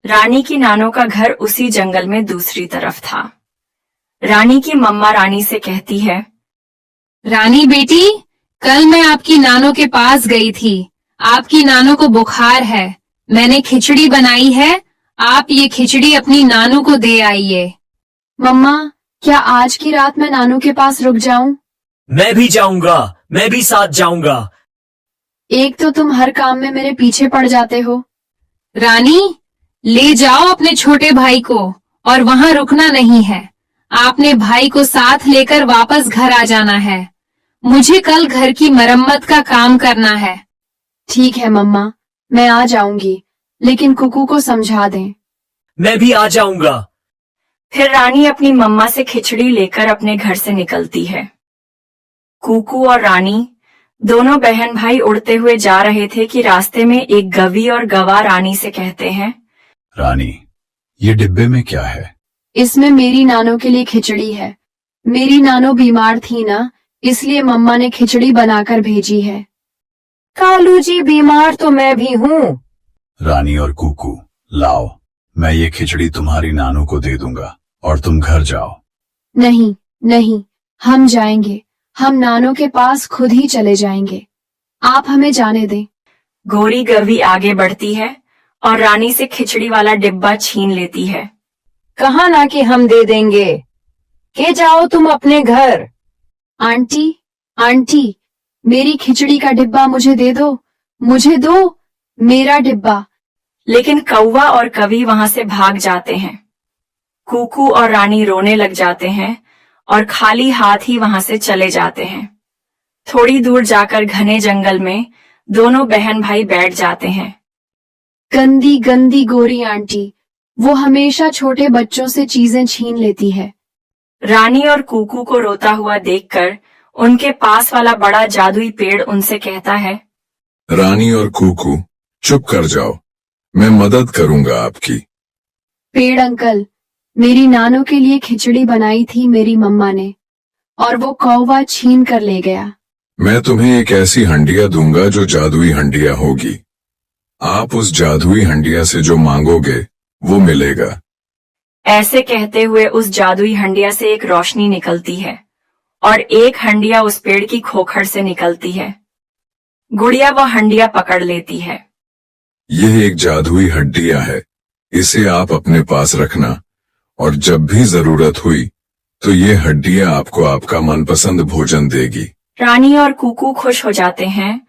रानी की नानों का घर उसी जंगल में दूसरी तरफ था। रानी की मम्मा रानी से कहती है, रानी बेटी, कल मैं आपकी नानों के पास गई थी। आपकी नानों को बुखार है। मैंने खिचड़ी बनाई है। आप ये खिचड़ी अपनी नानू को दे आइए। मम्मा, क्या आज की रात मैं नानू के पास रुक जाऊं? मैं भी जाऊंगा, मैं भी साथ जाऊंगा। एक तो तुम हर काम में मेरे पीछे पड़ जाते हो। रानी, ले जाओ अपने छोटे भाई को, और वहाँ रुकना नहीं है। आपने भाई को साथ लेकर वापस घर आ जाना है। मुझे कल घर की मरम्मत का काम करना है। ठीक है मम्मा, मैं आ जाऊंगी, लेकिन कुकू को समझा दें। मैं भी आ जाऊंगा। फिर रानी अपनी मम्मा से खिचड़ी लेकर अपने घर से निकलती है। कुकू और रानी दोनों बहन भाई उड़ते हुए जा रहे थे कि रास्ते में एक गवी और गवा रानी से कहते हैं, रानी, ये डिब्बे में क्या है? इसमें मेरी नानों के लिए खिचड़ी है। मेरी नानो बीमार थी ना, इसलिए मम्मा ने खिचड़ी बनाकर भेजी है। कालू जी, बीमार तो मैं भी हूँ। रानी और कुकू, लाओ, मैं ये खिचड़ी तुम्हारी नानू को दे दूंगा और तुम घर जाओ। नहीं नहीं, हम जाएंगे। हम नानों के पास खुद ही चले जाएंगे। आप हमें जाने दें। गोरी गवी आगे बढ़ती है और रानी से खिचड़ी वाला डिब्बा छीन लेती है। कहा ना कि हम दे देंगे। के जाओ तुम अपने घर। आंटी, आंटी, मेरी खिचड़ी का डिब्बा मुझे दे दो। मुझे दो मेरा डिब्बा। लेकिन कौवा और कवि वहां से भाग जाते हैं। कुकू और रानी रोने लग जाते हैं और खाली हाथ ही वहां से चले जाते हैं। थोड़ी दूर जाकर घने जंगल में दोनों बहन भाई बैठ जाते हैं। गंदी गंदी गोरी आंटी, वो हमेशा छोटे बच्चों से चीजें छीन लेती है। रानी और कुकू को रोता हुआ देखकर उनके पास वाला बड़ा जादुई पेड़ उनसे कहता है, रानी और कुकू, चुप कर जाओ, मैं मदद करूंगा आपकी। पेड़ अंकल, मेरी नानों के लिए खिचड़ी बनाई थी मेरी मम्मा ने, और वो कौवा छीन कर ले गया। मैं तुम्हें एक ऐसी हंडिया दूंगा जो जादुई हंडिया होगी। आप उस जादुई हंडिया से जो मांगोगे वो मिलेगा। ऐसे कहते हुए उस जादुई हंडिया से एक रोशनी निकलती है और एक हंडिया उस पेड़ की खोखड़ से निकलती है। गुड़िया वह हंडिया पकड़ लेती है। यह एक जादुई हड्डिया है, इसे आप अपने पास रखना, और जब भी जरूरत हुई तो ये हड्डियां आपको आपका मनपसंद भोजन देगी। रानी और कुकू खुश हो जाते हैं